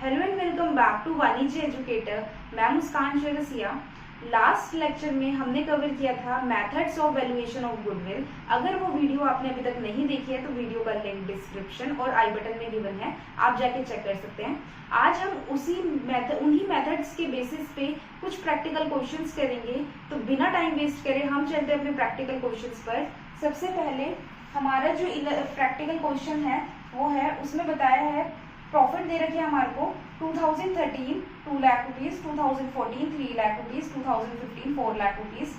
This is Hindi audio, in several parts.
Hello and welcome back to Vanijya educator. मैं मुस्कान चौरसिया। लास्ट लेक्चर में हमने कवर किया था methods of valuation of goodwill. अगर वो वीडियो आपने अभी तक नहीं देखी है तो वीडियो का लिंक डिस्क्रिप्शन और आई बटन में गिवन है, आप जाके चेक कर सकते हैं। आज हम उन्हीं मेथड्स के बेसिस पे कुछ प्रैक्टिकल क्वेश्चंस करेंगे। तो बिना टाइम वेस्ट करे हम चलते हैं अपने प्रैक्टिकल क्वेश्चंस पर। सबसे पहले हमारा जो प्रैक्टिकल क्वेश्चन है वो है, उसमें बताया है प्रॉफिट दे रखे हैं हमारे को 2013 2 lakh rupees, 2014 3 lakh rupees, 2015 4 lakh rupees.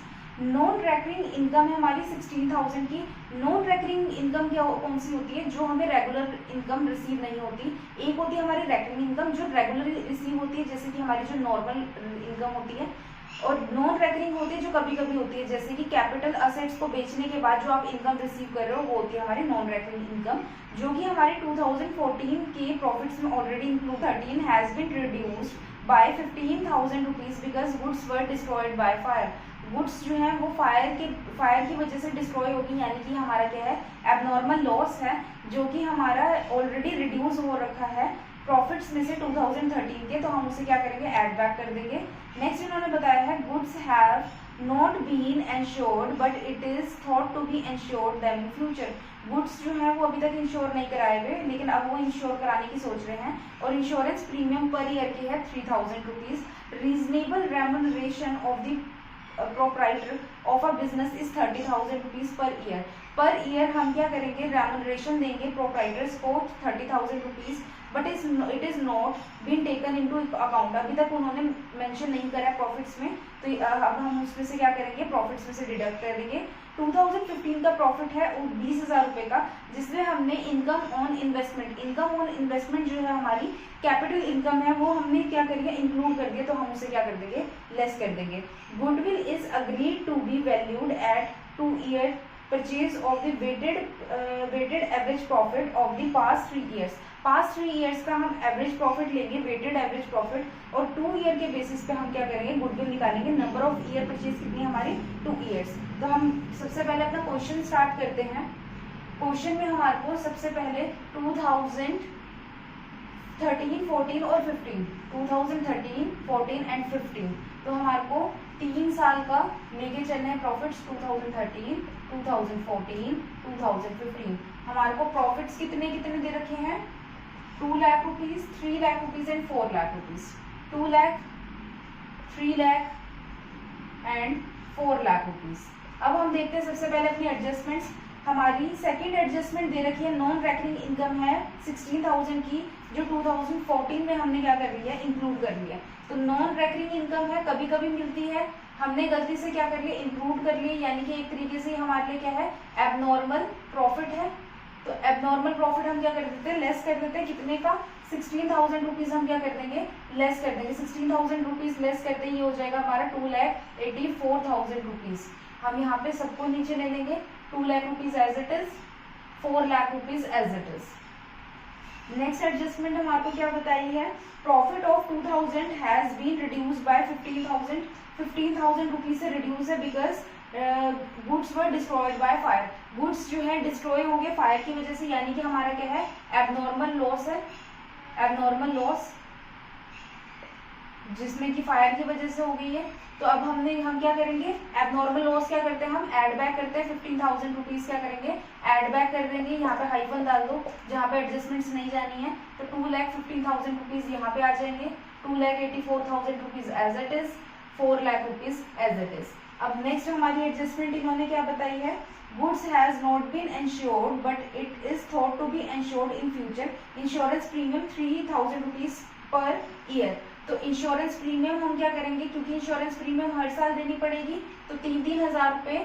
Non recurring income है हमारी 16,000 की। नॉन रेकरिंग इनकम क्या कौन सी होती है? जो हमें रेगुलर इनकम रिसीव नहीं होती। एक होती है हमारी रेकरिंग इनकम जो रेगुलर रिसीव होती है, जैसे कि हमारी जो नॉर्मल इनकम होती है, और नॉन रेकरिंग होती है जो कभी कभी होती है, जैसे कि कैपिटल असेट्स को बेचने के बाद जो आप इनकम रिसीव कर रहे हो वो होती है हमारी नॉन रेकरिंग इनकम, जो कि हमारे 2014 के प्रॉफिट्स में already include 13 has been reduced by 15,000 rupees because goods were destroyed by fire. Goods जो है वो फायर की वजह से डिस्ट्रॉय होगी, यानी कि हमारा क्या है, एबनॉर्मल लॉस है जो कि हमारा ऑलरेडी रिड्यूस हो रखा है प्रॉफिट्स में से 2013 के। तो हम उसे क्या करेंगे, ऐड बैक कर देंगे। नेक्स्ट इन्होंने बताया है goods have not been insured but it is thought to be insured them in future. Goods जो है वो अभी तक इंश्योर नहीं कराए हुए, लेकिन अब वो इंश्योर कराने की सोच रहे हैं, और इंश्योरेंस प्रीमियम पर ईयर की है 3,000 rupees. Reasonable remuneration of the proprietor of a business is 30,000 rupees per year. Per year हम क्या करेंगे, रेम्यूनरेशन देंगे प्रोप्राइटर्स को 30,000 rupees, but it is not been taken into account. अभी तक उन्होंने मेंशन नहीं करा प्रॉफिट्स में, तो अब हम उसमें से क्या करेंगे, प्रॉफिट्स में से डिडक्ट कर देंगे। 2015 का प्रॉफिट है 20,000 रुपए का, जिसमें हमने इनकम ऑन इन्वेस्टमेंट जो है हमारी कैपिटल इनकम है वो हमने क्या करेंगे, इंक्लूड कर दिया, तो हम उसे क्या कर देंगे, लेस कर देंगे। Goodwill is agreed to be valued at 2 year purchase of the weighted average profit of the past 3 years. Past 3 years का हम एवरेज प्रॉफिट लेंगे, वेटेड एवरेज प्रॉफिट, और 2 ईयर के बेसिस पे हम क्या करेंगे, गुडविल निकालेंगे। नंबर ऑफ ईयर परचेज कितनी हमारी, 2 ईयर्स। तो हम सबसे पहले अपना क्वेश्चन स्टार्ट करते हैं। क्वेश्चन में हमारे को सबसे पहले 2013, 14 और 15, 2013, 14 एंड 15, तो हमारे को 3 साल का लेके चलने हैं प्रॉफिट्स। 2013, 2014, 2015 हमारे को प्रॉफिट्स कितने दे रखे हैं, 2 lakh rupees, 3 lakh rupees and 4 lakh rupees. 2 lakh, 3 lakh and 4 lakh rupees. अब हम देखते हैं सबसे पहले अपनी एडजस्टमेंट्स। हमारी सेकंड एडजस्टमेंट दे रखी है, नॉन रेकरिंग इनकम है 16,000 की, जो 2014 में हमने क्या कर लिया, इंक्लूड कर लिया। तो नॉन रेकरिंग इनकम है, कभी कभी मिलती है, हमने गलती से क्या कर लिया, इंक्लूड कर लिया, यानी कि एक तरीके से हमारे लिए क्या है, एबनॉर्मल प्रॉफिट है। तो एबनॉर्मल प्रॉफिट हम क्या कर देते हैं, लेस कर देते हैं। कितने का, 16,000 रुपीज हम क्या कर देंगे, लेस कर देंगे। 16,000 रुपीज लेस करते ही हो जाएगा हमारा 2,84,000 रुपीज। हम यहाँ पे सबको नीचे ले लेंगे, 2 lakh rupees as it is, 4 lakh rupees as it is. Next adjustment हमारे को क्या बताई है, profit of 2,000 has been reduced by 15,000। 15,000 rupees से रिड्यूस है because goods were destroyed by fire. Goods जो है डिस्ट्रॉय हो गए फायर की वजह से, यानी कि हमारा क्या है, एबनॉर्मल लॉस है, एबनॉर्मल लॉस जिसमें कि फायर की वजह से हो गई है। तो अब हम क्या करेंगे, एबनॉर्मल लॉस क्या करते हैं, हम ऐड बैक करते हैं। 15,000 रुपीज क्या करेंगे, ऐड बैक कर देंगे। यहाँ पे हाइफन डाल दो जहाँ पे एडजस्टमेंट्स नहीं जानी है, तो 2,15,000 रुपीज यहाँ पे आ जाएंगे। 2,84,000 rupees as it is, 4 lakh rupees as it is. अब नेक्स्ट हमारी एडजस्टमेंट इन्होंने क्या बताई है, goods has not been insured but it is thought to be insured in future. Insurance premium 3,000 rupees per year. तो इंश्योरेंस प्रीमियम हम क्या करेंगे, क्योंकि इंश्योरेंस प्रीमियम हर साल देनी पड़ेगी, तो 3,000 रुपए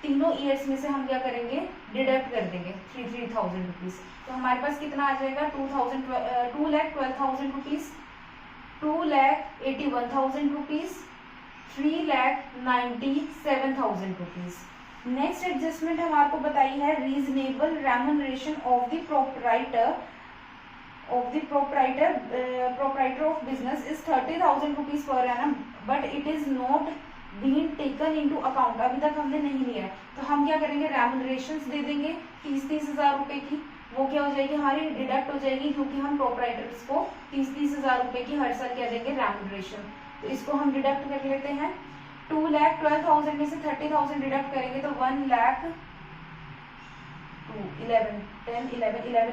तीनों ईयर्स में से हम क्या करेंगे, डिडक्ट कर देंगे 3,000 रुपीज। तो हमारे पास कितना आ जाएगा, 2,12,000 rupees, 2,81,000 rupees, 3,97,000 rupees. Next adjustment हमारे को बताई है, reasonable remuneration of the proprietor of business is 30,000 rupees per annum but it is not being taken into account। अभी तक हमने नहीं लिया है, तो हम क्या करेंगे, रेम्यूनरेशंस दे देंगे 30,000 रुपए की। वो क्या हो जाएगी हमारी डिडक्ट हो जाएगी, क्योंकि हम प्रोपराइटर्स को 30-30 हजार रुपए की हर साल क्या देंगे रेम्यूनरेशन। तो इसको हम डिडक्ट कर लेते हैं। 2,12,000 में से 30,000 डिडक्ट करेंगे तो 11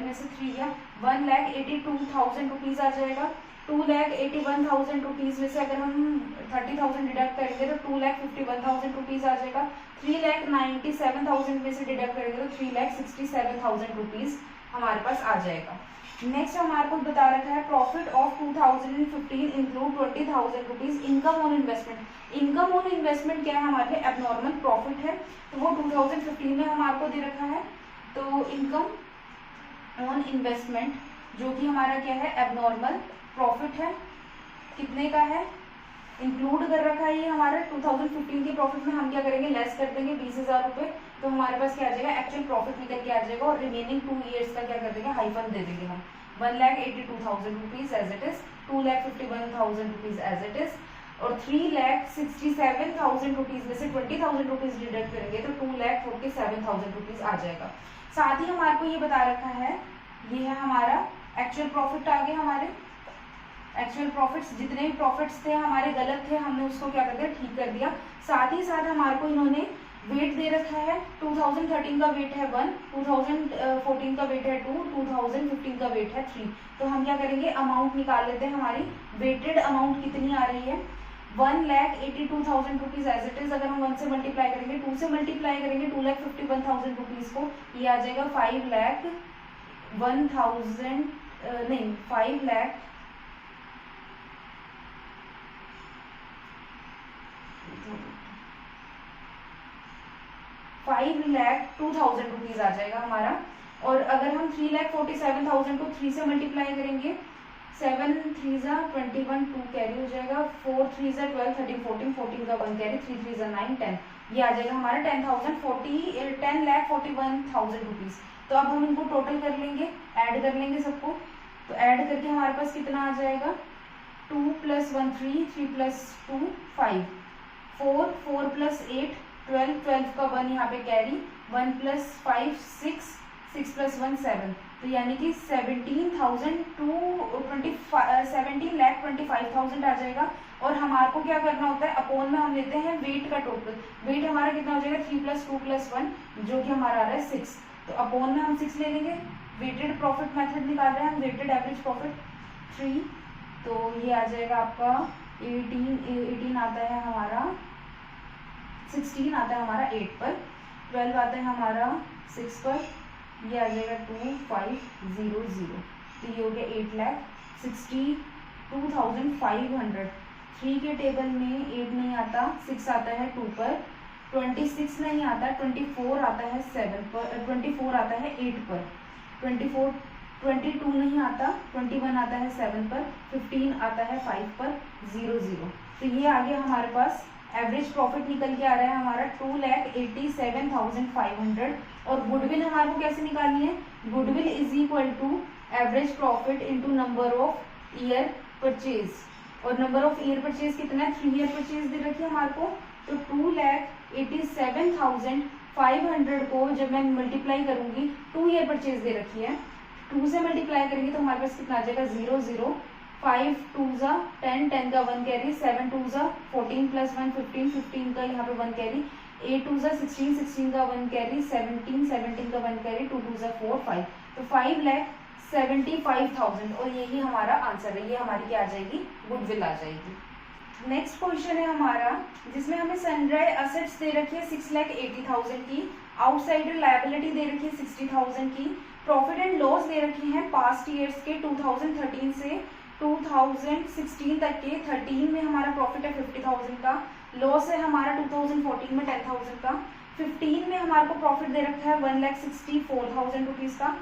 में से 3 गया, 1,82,000 रुपीज आ जाएगा। 2,81,000 रुपीज में से अगर हम 30,000 डिडक्ट करेंगे तो 2,51,000 रुपीज आ जाएगा। 3,97,000 में से डिडक्ट करेंगे तो 3,67,000 रुपीज हमारे पास आ जाएगा। नेक्स्ट हमारे को बता रखा है profit of 2015 include 20,000 rupees income on investment. Income on investment क्या है हमारे लिए एबनॉर्मल प्रॉफिट है, तो वो 2015 में हमारे को दे रखा है। तो इनकम ऑन इन्वेस्टमेंट जो कि हमारा क्या है एबनॉर्मल प्रॉफिट है, कितने का है इंक्लूड कर रखा है ये हमारा 2015 के प्रॉफिट में हम क्या करेंगे लेस कर देंगे 20,000 रुपए, तो हमारे पास क्या आ जाएगा एक्चुअल प्रॉफिट निकल के आ जाएगा और रिमेनिंग 2 ईयर्स का क्या कर देंगे हाइफन दे देंगे हम 1,82,000 rupees as it is, 2,51,000 rupees as it is और 3,67,000 रुपीज में से 20,000 रुपीज डिडक्ट करेंगे तो 2,47,000 रुपीज आ जाएगा। साथ ही हमारे को ये बता रखा है ये है हमारा एक्चुअल प्रॉफिट आ गया, हमारे एक्चुअल प्रॉफिट्स जितने भी प्रॉफिट्स थे हमारे गलत थे हमने उसको क्या कर दिया ठीक कर दिया। साथ ही साथ हमारे को इन्होंने वेट दे रखा है 2013 का वेट है 1, 2014 का वेट है 2, 2015 का वेट है 3। तो हम क्या करेंगे अमाउंट निकाल लेते हैं, हमारी वेटेड अमाउंट कितनी आ रही है 1,82,000 रुपीज एज इट इज। अगर हम 1 से मल्टीप्लाई करेंगे 2 से मल्टीप्लाई करेंगे 2,51,000 रुपीज को ये आ जाएगा 5,02,000 रुपीज आ जाएगा हमारा। और अगर हम 3,47,000 को 3 से मल्टीप्लाई करेंगे 7 3 जा 21 2 कैरी हो जाएगा, 4 3 जा 12 13 14 14 का 1 कैरी, 3 3 जा 9 10 ये आ जाएगा हमारा 10,41,000 रुपीज। तो अब हम इनको टोटल कर लेंगे, ऐड कर लेंगे सबको, तो ऐड करके हमारे पास कितना आ जाएगा 2 + 1 3 3 + 2 5 4 4 + 8 12 12 का 1 यहाँ पे कैरी 1 + 5 6 6 + 1 7, तो यानी कि 17,25,000 आ जाएगा। और हमारे को क्या करना होता है अपोन में हम लेते हैं वेट का टोटल, वेट हमारा कितना हो जाएगा 3 + 2 + 1 जो कि हमारा आ रहा है 6, तो अपोन में हम 6 ले लेंगे। वेटेड प्रॉफिट मेथड निकाल रहे हैं हम, वेटेड एवरेज प्रॉफिट 3, तो ये आ जाएगा आपका 18 आता है हमारा, 16 आता है हमारा 8 पर, 12 आता है हमारा 6 पर, ये आ जाएगा 2500, तो ये हो गया 8,62,500। 3 के टेबल में 8 नहीं आता, 6 आता है 2 पर, 26 नहीं आता, 24 आता है 7 पर, 24 आता है 8 पर, 22 नहीं आता, 21 आता है 7 पर, 15 आता है 5 पर, 0 तो ये आ गया हमारे पास एवरेज प्रॉफिट निकल के आ रहा है हमारा 2,87,500। और गुडविल हमारे को कैसे निकालनी है, goodwill is equal to average profit into number of year purchase, और नंबर ऑफ ईयर परचेज कितना है 3 ईयर परचेज दे रखी है हमारे को, तो 2,87,500 को जब मैं मल्टीप्लाई करूंगी 2 ईयर परचेज दे रखी है, 2 से मल्टीप्लाई करेंगे तो हमारे पास कितना आ जाएगा 0 5 2 जा 10 10 का 1 कैरी, 7 2 जा 14 + 1 15 15 का यहाँ पे 1 कैरी, 8 2 जा 16 16 का 1 कैरी, 17 17 का 1 कैरी, 2 2 जा 4 5, तो 5,75,000 और यही हमारा आंसर है, ये हमारी क्या आ जाएगी गुडविल आ जाएगी। नेक्स्ट क्वेश्चन है हमारा जिसमें हमें सनड्राई असेट्स दे रखी है 6,80,000 की, आउटसाइडर लायबिलिटी दे रखी है 60,000 की, प्रॉफिट एंड लॉस दे रखी है पास्ट ईयर्स के 2013 से 2016 तक के। 13 में हमारा प्रॉफिट है 50,000 का, लॉस है हमारा 2014 में 10,000 का, 15 में हमारे को प्रॉफिट दे रखा है 1,64,000 रुपीज का,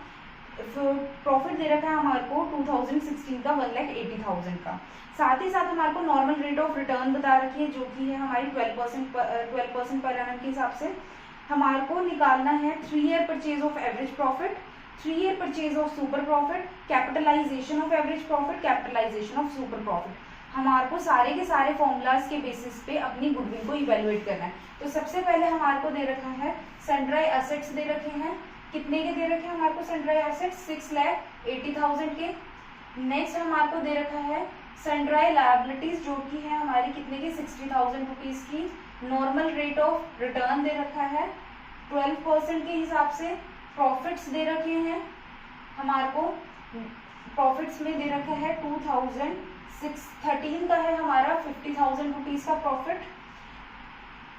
प्रॉफिट दे रखा है हमारे को 2016 का 1,80,000 का। साथ ही साथ हमारे को नॉर्मल रेट ऑफ रिटर्न बता रखी है जो कि है हमारी 12% पर एनम के हिसाब से। हमारे को निकालना है 3 year purchase of average profit, 3 year purchase of super profit, capitalisation of average profit, capitalisation of super profit. हमारे को सारे के सारे फॉर्मूलाज के बेसिस पे अपनी गुडविल को इवेलुएट करना है। तो सबसे पहले हमारे को दे रखा है सनड्राई असेट्स दे रखे हैं कितने के दे रखे हैं हमारे को सनड्राई एसेट 6,80,000 के। नेक्स्ट हमारे को दे रखा है सनड्राई लायबिलिटीज जो कि है हमारी कितने की 60,000 रुपीज की। नॉर्मल रेट ऑफ रिटर्न दे रखा है 12% के हिसाब से। प्रॉफिट्स दे रखे हैं हमारे को, प्रॉफिट्स में दे रखा है 2013 का है हमारा 50,000 रुपीज का प्रॉफिट।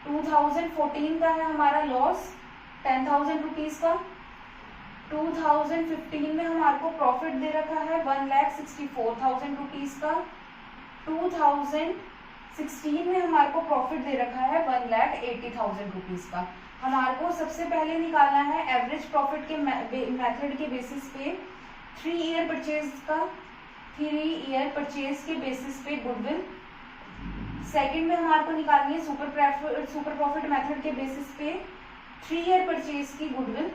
2014 का है हमारा लॉस 10,000 रुपीज का। 2015 में हमारे को प्रॉफिट दे रखा है 1,64,000 रुपीज का। 2016 में हमारे को प्रॉफिट दे रखा है 1,80,000 रुपीज का। हमारे को सबसे पहले निकालना है एवरेज प्रॉफिट के मेथड के बेसिस पे 3 ईयर परचेज का, 3 ईयर परचेज के बेसिस पे गुडविल। सेकंड में हमारे को निकालनी है सुपर प्रॉफिट मेथड के बेसिस पे 3 ईयर परचेज की गुडविल।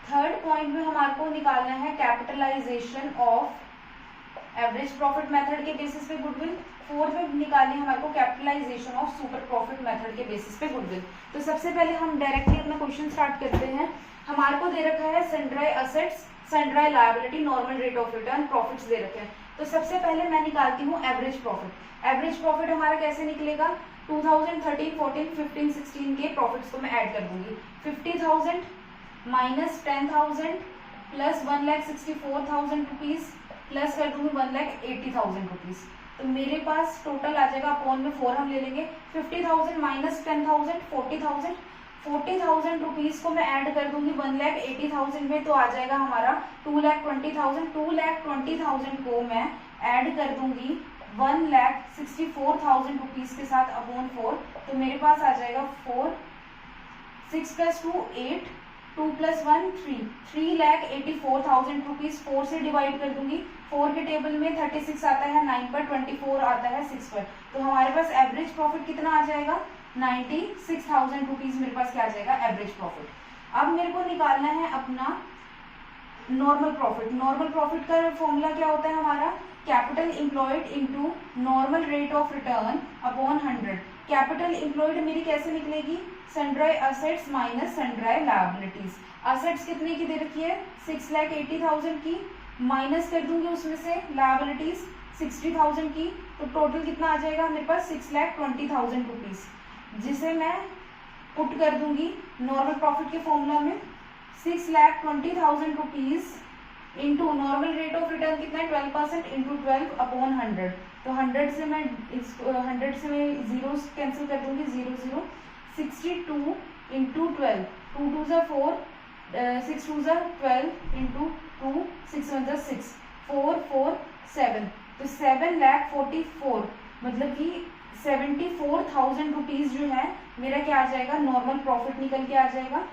थर्ड पॉइंट में हमारे को निकालना है capitalisation of average profit method के बेसिस पे गुडविल। फोर्थ में निकालनी है हमारे को capitalisation of super profit method के बेसिस पे गुडविल। तो सबसे पहले हम डायरेक्टली अपना क्वेश्चन स्टार्ट करते हैं। हमारे को दे रखा है sundry assets, sundry liability, normal rate of return, profits दे रखे हैं। तो सबसे पहले मैं निकालती हूँ एवरेज प्रॉफिट। एवरेज प्रॉफिट हमारा कैसे निकलेगा, 2013, 14, 15, 16 के प्रॉफिट्स को मैं ऐड कर दूंगी। 50,000 माइनस 10,000 प्लस 1,64,000 रुपीज प्लस कर दूंगी 1,80,000 रुपीज। तो मेरे पास टोटल आ जाएगा, अपॉन में 4 हम ले लेंगे। 50,000 माइनस 10,000 40,000, 40,000 रुपीज को मैं ऐड कर दूंगी 1,80,000 में, तो आ जाएगा हमारा 2,20,000। 2,20,000 को मैं ऐड कर दूंगी 1,64,000 रुपीज के साथ अपॉन 4, तो मेरे पास आ जाएगा 4, 6 + 2 8, 2 + 1 3, 3,84,000 रुपीज 4 से डिवाइड कर दूंगी। 4 के टेबल में 36 आता है 9 पर, 24 आता है 6 पर, तो हमारे पास एवरेज प्रॉफिट कितना आ जाएगा 96,000 रुपीज मेरे पास क्या आ जाएगा एवरेज प्रॉफिट। अब मेरे को निकालना है अपना नॉर्मल प्रॉफिट। नॉर्मल प्रॉफिट का फॉर्मूला क्या होता है हमारा, capital employed into normal rate of return upon 100। Capital employed मेरी कैसे निकलेगी, सनड्राई असेट्स माइनस सनड्राई लायबिलिटीज। असेट्स कितने की दे रखी है 6,80,000 की, माइनस कर दूंगी उसमें से लायबिलिटीज 60,000 की, तो टोटल कितना आ जाएगा मेरे पास 6,20,000 रुपीज, जिसे मैं पुट कर दूंगी नॉर्मल प्रॉफिट के फॉर्मूला में। 6,20,000 rupees into normal rate of return कितना है 12% इंटू 12 अपॉन 100। तो 100 से मैं जीरो कैंसिल कर दूंगी, 0 0। 62 इंटू 12, 2 2 ज़ा 4, 6 2 ज़ा 12 इंटू 2, 6 1 ज़ा 6, 4 4 7, तो 7,44,000 मतलब कि 74,000 रुपीज जो है मेरा क्या आ जाएगा नॉर्मल प्रॉफिट निकल के आ जाएगा।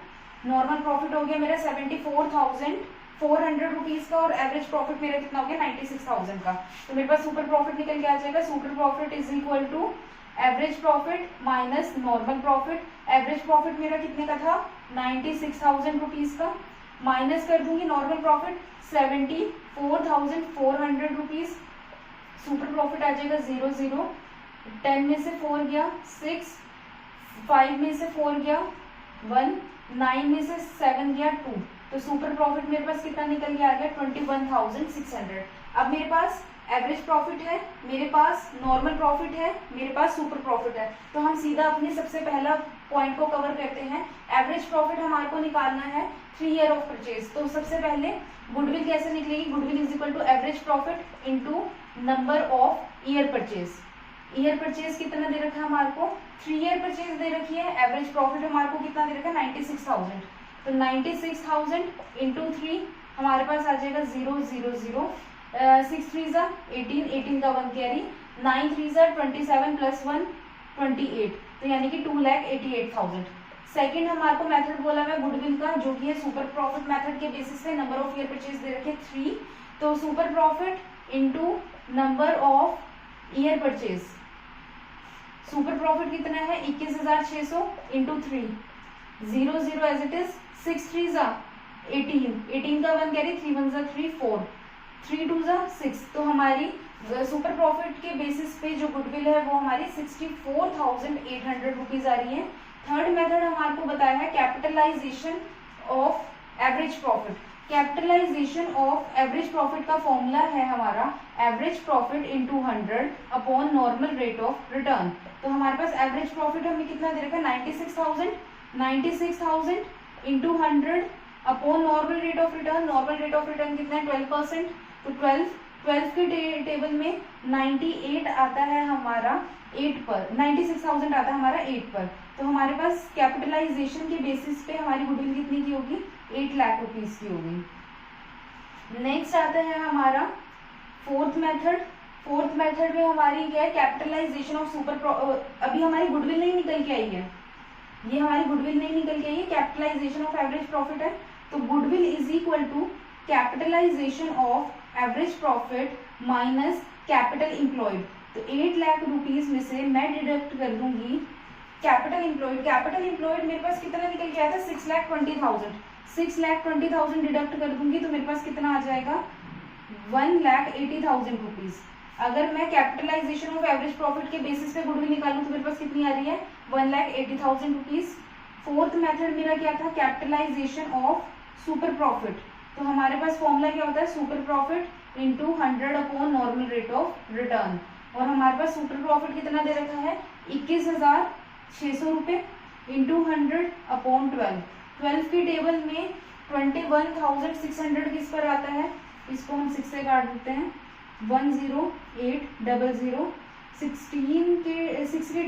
नॉर्मल प्रॉफिट हो गया मेरा 74,400 रुपीज का, और एवरेज प्रॉफिट मेरा कितना हो गया 96,000 का। तो मेरे पास सुपर प्रॉफिट निकल के आ जाएगा, super profit is equal to average profit minus normal profit. Average profit मेरा कितने का था 96,000 रुपीज का, माइनस कर दूंगी normal profit 74,400 rupees. Super profit आ जाएगा 0 0, 10 में से 4 गया 6, 5 में से 4 गया 1, 9 में से 7 गया 2, तो सुपर प्रॉफिट मेरे पास कितना निकल के आ गया 21,600। अब मेरे पास एवरेज प्रॉफिट है, मेरे पास नॉर्मल प्रॉफिट है, मेरे पास सुपर प्रॉफिट है, तो हम सीधा अपने सबसे पहला पॉइंट को कवर करते हैं। एवरेज प्रॉफिट हमारे को निकालना है 3 ईयर ऑफ परचेज। तो सबसे पहले गुडविल कैसे निकलेगी, goodwill is equal to average profit into number of year purchase. Year purchase कितना दे रखा है हमारे को 3 ईयर परचेज दे रखी है। एवरेज प्रॉफिट हमारे को कितना दे रखा है 96,000, तो 96,000 इंटू 3 हमारे पास आ जाएगा 0 0 0, 6 3 ज़ा 18, 18 का 1 कैरी, 9 3 ज़ा 27 प्लस 1 28, तो यानी कि 2,88,000। सेकंड हमारे को मेथड बोला है गुडविल का, जो कि है सुपर प्रॉफिट मेथड के बेसिस पे नंबर ऑफ ईयर परचेज दे रखे 3, तो super profit into number of year purchase. Super profit कितना है 21,600 इंटू 3, 0 0 एज इट इज, 6 3 ज़ा 18, 18 का 1 कैरी, 3 1 ज़ा 3 4, 3 2 ज़ा 6, तो हमारी सुपर प्रॉफिट के बेसिस पे जो गुडविल है वो हमारी 64,800 रुपीज आ रही है। थर्ड मेथड हमारे को बताया है capitalisation of average profit. Capitalisation of average profit का फॉर्मूला है हमारा average profit into 100 upon normal rate of return. तो हमारे पास एवरेज प्रॉफिट हमें कितना दे रखा है 96,000 into 100 upon normal rate of return. Normal rate of return कितना है 12%। तो 12 के टेबल में 98 आता है हमारा 8 पर, 96,000 आता है हमारा 8 पर। तो हमारे पास कैपिटलाइजेशन के बेसिस पे हमारी गुडविल कितनी की होगी 8 लाख रुपीस की होगी। नेक्स्ट आता है हमारा फोर्थ मेथड। फोर्थ मेथड में हमारी क्या है कैपिटलाइजेशन ऑफ सुपर, अभी हमारी गुडविल नहीं निकल के आई है, ये हमारी गुडविल नहीं निकल के आई है, कैपिटलाइजेशन ऑफ एवरेज प्रॉफिट है। तो goodwill is equal to capitalisation of average profit minus capital employed. तो 8 लाख रुपीस में से मैं डिडक्ट कर दूंगी कैपिटल इम्प्लॉयड। कैपिटल इम्प्लॉयड मेरे पास कितना निकल के आया था 6,20,000। 6,20,000 डिडक्ट कर दूंगी तो मेरे पास कितना आ जाएगा 1,80,000 रुपीज। अगर मैं कैपिटलाइजेशन ऑफ एवरेज प्रॉफिट के बेसिस पे गुडविल निकालूं तो मेरे पास कितनी आ रही है 1,80,000 रुपीज। फोर्थ मेथड मेरा क्या था कैपिटलाइजेशन ऑफ सुपर प्रॉफिट। तो हमारे पास फॉर्मूला क्या होता है super profit into 100 upon normal rate of return. और हमारे पास सुपर प्रॉफिट कितना दे रखा है 21,600 रुपये इंटू 100 अपॉन 12। 12 की टेबल में 21,600 किस पर आता है, इसको हम 6 से काट देते हैं 10800। 6 के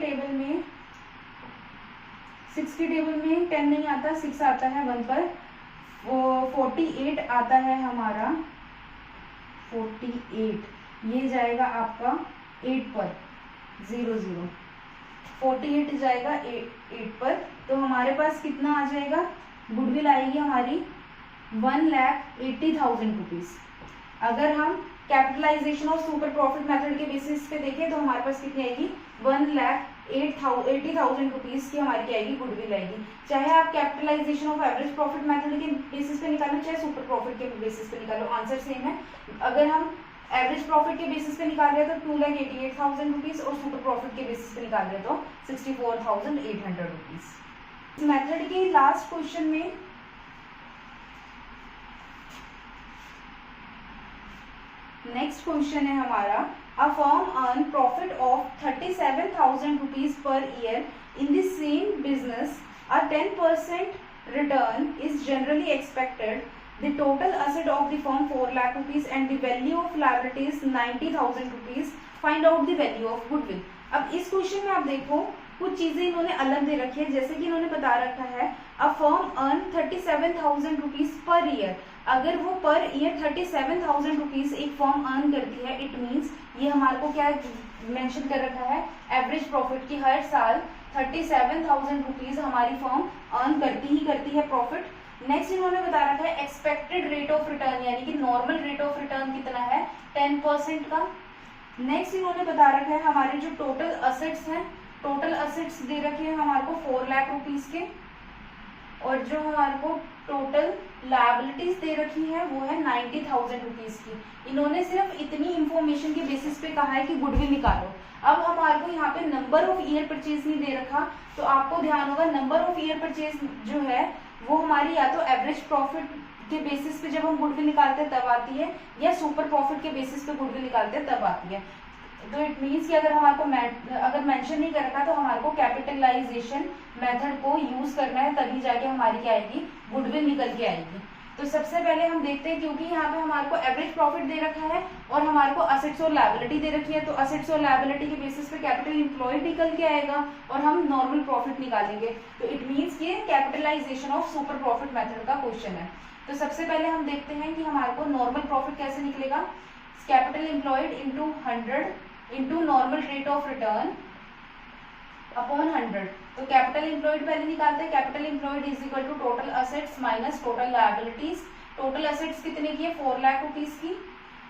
टेबल में 10 नहीं आता, 6 आता है 1 पर। 48 आता है हमारा 48, ये जाएगा आपका 8 पर 00। 48 जाएगा 8 पर। तो हमारे पास कितना आ जाएगा गुडविल आएगी हमारी 1,80,000 रुपीज। अगर हम capitalisation of super profit method के बेसिस पे देखें तो हमारे पास कितनी आएगी 1,80,000 रुपीज की हमारी क्या आएगी गुडविल आएगी। चाहे आप capitalisation of average profit method के बेसिस पे निकालो चाहे सुपर प्रॉफिट के बेसिस पे निकालो, आंसर सेम है। अगर हम एवरेज प्रॉफिट के बेसिस पे निकाल रहे हैं तो 2,88,000 रुपीज और सुपर प्रॉफिट के बेसिस पे निकाल रहे हैं तो 64,800 रुपीज। मेथड के लास्ट क्वेश्चन में नेक्स्ट क्वेश्चन है हमारा a firm earn profit of 37,000 rupees per year in the same business, a 10% return is generally expected, the total asset of the firm 4 lakh rupees and the value of liabilities 90,000 rupees, find out the value of goodwill। अब इस क्वेश्चन में आप देखो कुछ चीजें इन्होंने अलग दे रखी है, जैसे कि इन्होंने बता रखा है a firm earn 37,000 rupees per year. अगर वो पर ईयर 37,000 रुपीज एक फर्म अर्न करती है, इट मीन्स ये हमारे को क्या मेंशन कर रखा है एवरेज प्रॉफिट की हर साल 37,000 रुपीज हमारी फर्म अर्न करती है प्रॉफिट। नेक्स्ट इन्होंने बता रखा है एक्सपेक्टेड रेट ऑफ रिटर्न, यानी कि नॉर्मल रेट ऑफ रिटर्न कितना है 10% का। नेक्स्ट इन्होंने बता रखा है हमारे जो टोटल असेट्स हैं, टोटल असेट्स दे रखे हैं हमारे को 4 लाख रुपीज के, और जो हमारे को टोटल लायबिलिटीज दे रखी है वो है 90,000 रुपीज की। इन्होंने सिर्फ इतनी इंफॉर्मेशन के बेसिस पे कहा है कि गुडविल निकालो। अब हमारे को यहाँ पे नंबर ऑफ ईयर परचेज नहीं दे रखा, तो आपको ध्यान होगा नंबर ऑफ ईयर परचेज जो है वो हमारी या तो एवरेज प्रॉफिट के बेसिस पे जब हम गुडविल निकालते हैं तब आती है, या सुपर प्रॉफिट के बेसिस पे गुडविल निकालते हैं तब आती है। तो इट मीन्स कि अगर हमारे को अगर मेंशन नहीं कर रखा तो हमारे को कैपिटलाइजेशन मेथड को यूज करना है, तभी जाके हमारी क्या आएगी गुडविल निकल के आएगी। तो सबसे पहले हम देखते हैं, क्योंकि यहाँ पे हमारे को एवरेज प्रॉफिट दे रखा है और हमारे को असेट्स और लायबिलिटी दे रखी है, तो असेट्स और लायबिलिटी के बेसिस पे कैपिटल एम्प्लॉयड निकल के आएगा और हम नॉर्मल प्रॉफिट निकालेंगे। तो इट मीन्स ये capitalisation of super profit method का क्वेश्चन है। तो सबसे पहले हम देखते हैं कि हमारे को नॉर्मल प्रॉफिट कैसे निकलेगा। Capital employed into 100 into normal rate of return upon 100। तो कैपिटल एम्प्लॉयड पहले निकालते हैं। Capital employed is equal to total assets minus total liabilities. Total assets कितने की है 4 लाख रुपीज की,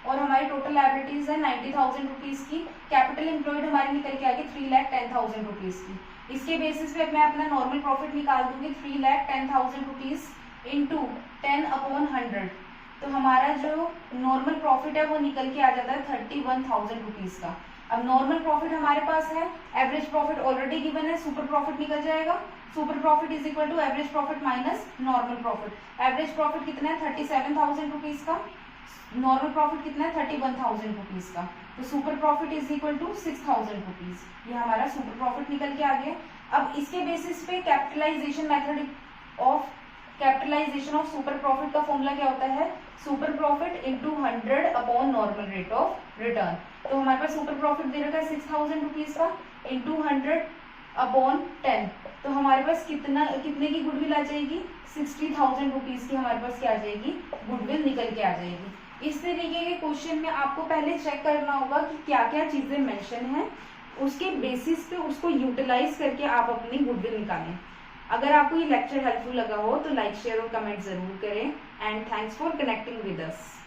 और हमारी टोटल लायबिलिटीज है 90,000 रुपीज की। कैपिटल एम्प्लॉयड हमारी निकल के आगे 3,10,000 रुपीज की। इसके बेसिस पे मैं अपना नॉर्मल प्रॉफिट निकाल दूंगी 3,10,000 रुपीज इंटू 10 अपॉन 100। तो हमारा जो नॉर्मल प्रॉफिट है वो निकल के आ जाता है 31,000 रुपीज का। अब नॉर्मल प्रॉफिट हमारे पास है, एवरेज प्रॉफिट ऑलरेडी गिवन है, सुपर प्रॉफिट निकल जाएगा super profit is equal to average profit minus normal profit. Average profit कितना है 37,000 रुपीज का, नॉर्मल प्रॉफिट कितना है 31,000 रुपीज का, तो super profit is equal to 6,000 rupees, ये हमारा सुपर प्रॉफिट निकल के आ गया। अब इसके बेसिस पे capitalisation method of super profit का फॉर्मूला क्या होता है, super profit into 100 upon normal rate of return. तो हमारे पास सुपर प्रॉफिट दे रखा है 6,000 रुपीज का इंटू 100 अपॉन 10, तो हमारे पास कितने की गुडविल आ जाएगी, 60,000 रुपीज की हमारे पास क्या आ जाएगी, गुडविल निकल के आ जाएगी। इस तरीके के क्वेश्चन में आपको पहले चेक करना होगा कि क्या क्या चीजें मेंशन है, उसके बेसिस पे उसको यूटिलाइज करके आप अपनी गुडविल निकालें। अगर आपको ये लेक्चर हेल्पफुल लगा हो तो लाइक शेयर और कमेंट जरूर करें and thanks for connecting with us.